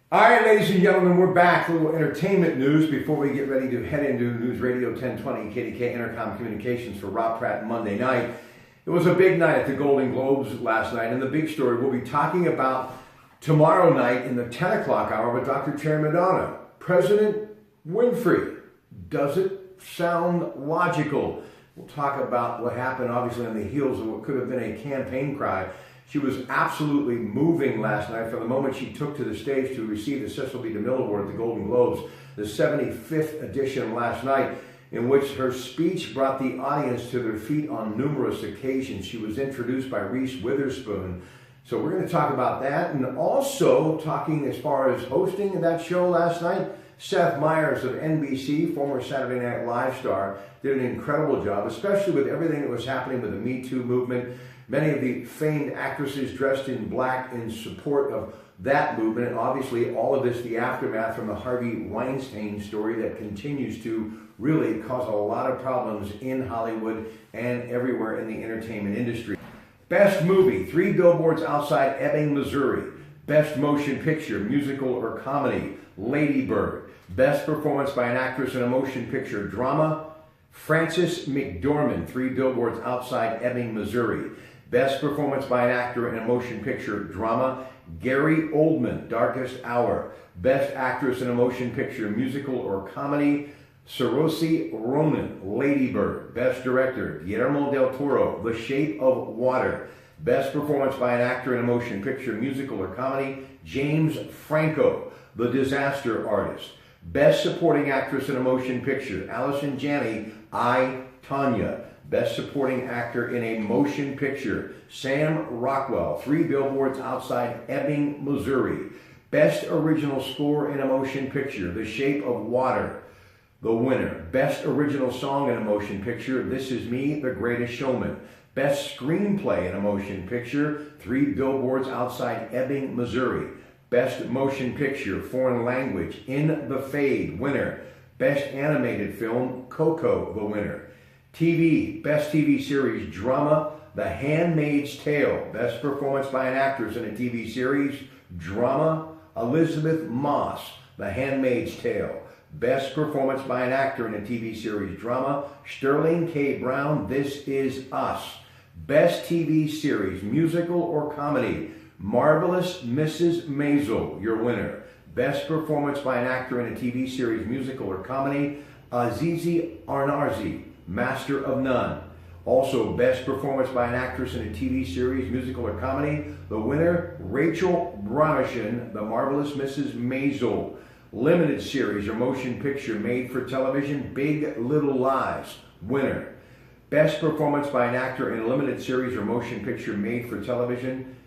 All right, ladies and gentlemen, we're back. A little entertainment news before we get ready to head into News Radio 1020 KDK Intercom Communications for Rob Pratte Monday night. It was a big night at the Golden Globes last night, and the big story we'll be talking about tomorrow night in the 10 o'clock hour with Dr. Terry Madonna. President Winfrey, does it sound logical? We'll talk about what happened, obviously, on the heels of what could have been a campaign cry. She was absolutely moving last night from the moment she took to the stage to receive the Cecil B. DeMille Award at the Golden Globes, the 75th edition last night, in which her speech brought the audience to their feet on numerous occasions. She was introduced by Reese Witherspoon. So we're going to talk about that, and also talking as far as hosting that show last night. Seth Meyers of NBC, former Saturday Night Live star, did an incredible job, especially with everything that was happening with the Me Too movement. Many of the famed actresses dressed in black in support of that movement, and obviously all of this, the aftermath from the Harvey Weinstein story that continues to really cause a lot of problems in Hollywood and everywhere in the entertainment industry. Best movie, 3 Billboards Outside Ebbing, Missouri. Best motion picture, musical or comedy, Lady Bird. Best performance by an actress in a motion picture, drama, Frances McDormand, 3 Billboards Outside Ebbing, Missouri. Best performance by an actor in a motion picture, drama, Gary Oldman, Darkest Hour. Best actress in a motion picture, musical or comedy, Saoirse Ronan, Lady Bird. Best director, Guillermo del Toro, The Shape of Water. Best performance by an actor in a motion picture, musical or comedy, James Franco, The Disaster Artist. Best supporting actress in a motion picture, Allison Janney, I, Tonya. Best supporting actor in a motion picture, Sam Rockwell, 3 Billboards Outside Ebbing, Missouri. Best original score in a motion picture, The Shape of Water, the winner. Best original song in a motion picture, This Is Me, The Greatest Showman. Best screenplay in a motion picture, 3 Billboards Outside Ebbing, Missouri. Best motion picture, foreign language, In the Fade, winner. Best animated film, Coco, the winner. TV, best TV series, drama, The Handmaid's Tale. Best performance by an actress in a TV series, drama, Elizabeth Moss, The Handmaid's Tale. Best performance by an actor in a TV series, drama, Sterling K. Brown, This Is Us. Best TV series, musical or comedy, Marvelous Mrs. Maisel, your winner. Best performance by an actor in a TV series, musical or comedy, Azizi Ansari, Master of None. Also, best performance by an actress in a TV series, musical or comedy, the winner, Rachel Brosnahan, The Marvelous Mrs. Maisel. Limited series or motion picture made for television, Big Little Lies, winner. Best performance by an actor in a limited series or motion picture made for television,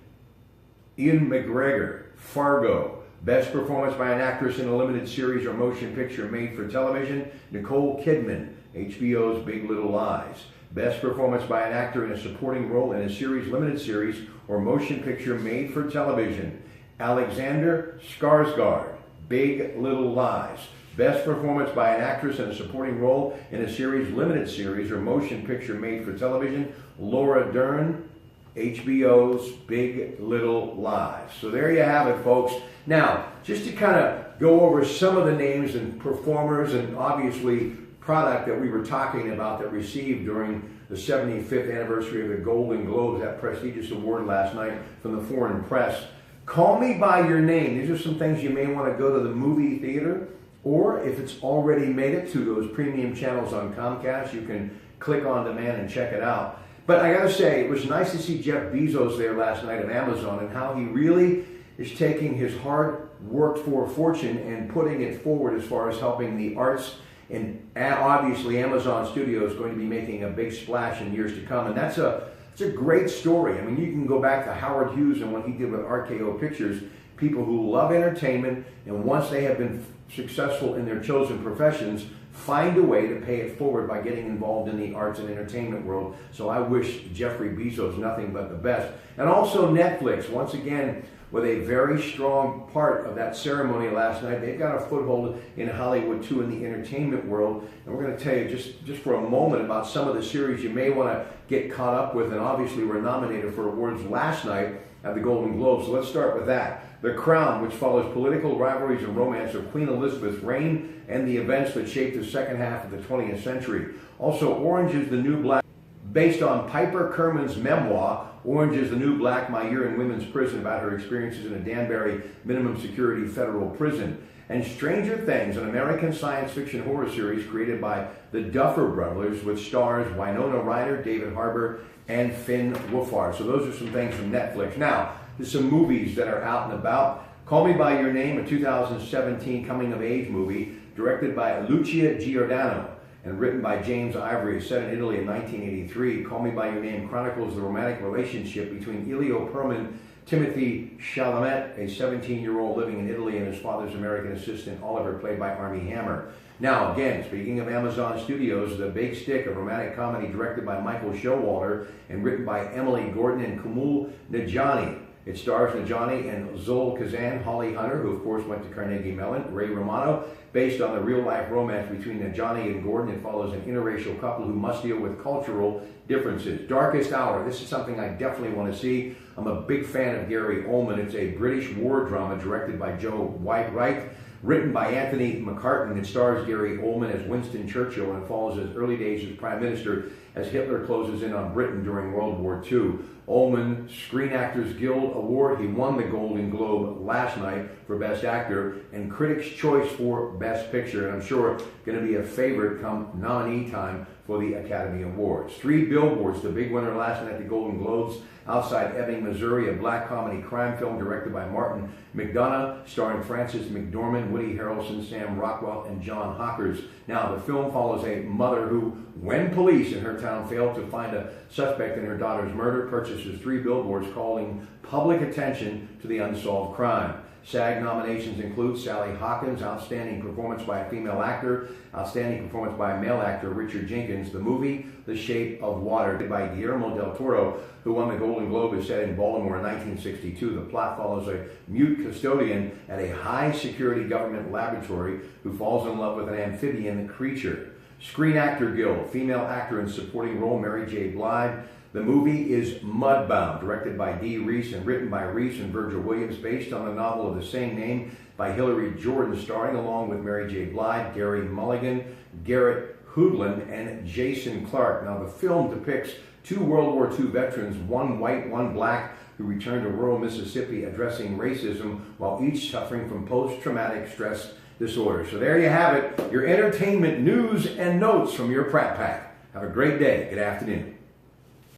Ian McGregor, Fargo. Best performance by an actress in a limited series or motion picture made for television, Nicole Kidman, HBO's Big Little Lies. Best performance by an actor in a supporting role in a series, limited series, or motion picture made for television, Alexander Skarsgård, Big Little Lies. Best performance by an actress in a supporting role in a series, limited series, or motion picture made for television, Laura Dern, HBO's Big Little Lies. So there you have it, folks. Now, just to kind of go over some of the names and performers and obviously product that we were talking about that received during the 75th anniversary of the Golden Globes, that prestigious award last night from the foreign press. Call Me By Your Name. These are some things you may want to go to the movie theater, or if it's already made it to those premium channels on Comcast, you can click on demand and check it out. But I got to say, it was nice to see Jeff Bezos there last night at Amazon and how he really is taking his hard worked for fortune and putting it forward as far as helping the arts. And obviously Amazon Studios is going to be making a big splash in years to come. And it's a great story. I mean, you can go back to Howard Hughes and what he did with RKO Pictures, people who love entertainment, and once they have been successful in their chosen professions, find a way to pay it forward by getting involved in the arts and entertainment world. So I wish Jeffrey Bezos nothing but the best. And also Netflix, once again, with a very strong part of that ceremony last night. They've got a foothold in Hollywood too, in the entertainment world. And we're going to tell you just for a moment about some of the series you may want to get caught up with. And obviously were nominated for awards last night at the Golden Globes. So let's start with that. The Crown, which follows political rivalries and romance of Queen Elizabeth's reign and the events that shaped the second half of the 20th century. Also, Orange is the New Black, based on Piper Kerman's memoir, Orange is the New Black, My Year in Women's Prison, about her experiences in a Danbury minimum security federal prison. And Stranger Things, an American science fiction horror series created by the Duffer Brothers, which stars Winona Ryder, David Harbour, and Finn Wolfhard. So those are some things from Netflix. Now, there's some movies that are out and about. Call Me By Your Name, a 2017 coming-of-age movie directed by Lucia Giordano and written by James Ivory, set in Italy in 1983. Call Me By Your Name chronicles the romantic relationship between Elio Perman, Timothy Chalamet, a 17-year-old living in Italy, and his father's American assistant, Oliver, played by Armie Hammer. Now, again, speaking of Amazon Studios, The Big Stick, a romantic comedy directed by Michael Showalter and written by Emily Gordon and Kumul Najani. It stars Najani and Zoe Kazan, Holly Hunter, who of course went to Carnegie Mellon, Ray Romano. Based on the real-life romance between Najani and Gordon, it follows an interracial couple who must deal with cultural differences. Darkest Hour, this is something I definitely want to see. I'm a big fan of Gary Oldman. It's a British war drama directed by Joe Whitewright, written by Anthony McCartan. It stars Gary Oldman as Winston Churchill and follows his early days as Prime Minister as Hitler closes in on Britain during World War II. Oldman Screen Actors Guild Award. He won the Golden Globe last night for Best Actor and Critics' Choice for Best Picture. And I'm sure going to be a favorite come nominee time for the Academy Awards. Three Billboards, the big winner last night at the Golden Globes. Outside Ebbing, Missouri, a black comedy crime film directed by Martin McDonough, starring Frances McDormand, Woody Harrelson, Sam Rockwell, and John Hawkers. Now, the film follows a mother who, when police in her town failed to find a suspect in her daughter's murder, purchases three billboards calling public attention to the unsolved crime. SAG nominations include Sally Hawkins, Outstanding Performance by a Female Actor, Outstanding Performance by a Male Actor, Richard Jenkins. The movie, The Shape of Water, by Guillermo del Toro, who won the Golden Globe, is set in Baltimore in 1962. The plot follows a mute custodian at a high-security government laboratory who falls in love with an amphibian creature. Screen Actor Guild, female actor in supporting role, Mary J. Blige. The movie is Mudbound, directed by Dee Reese and written by Reese and Virgil Williams, based on the novel of the same name by Hilary Jordan, starring along with Mary J. Blige, Gary Mulligan, Garrett Hoodlin, and Jason Clarke. Now, the film depicts two World War II veterans, one white, one black, who returned to rural Mississippi addressing racism while each suffering from post-traumatic stress disorder. So there you have it, your entertainment news and notes from your Pratt Pack. Have a great day. Good afternoon.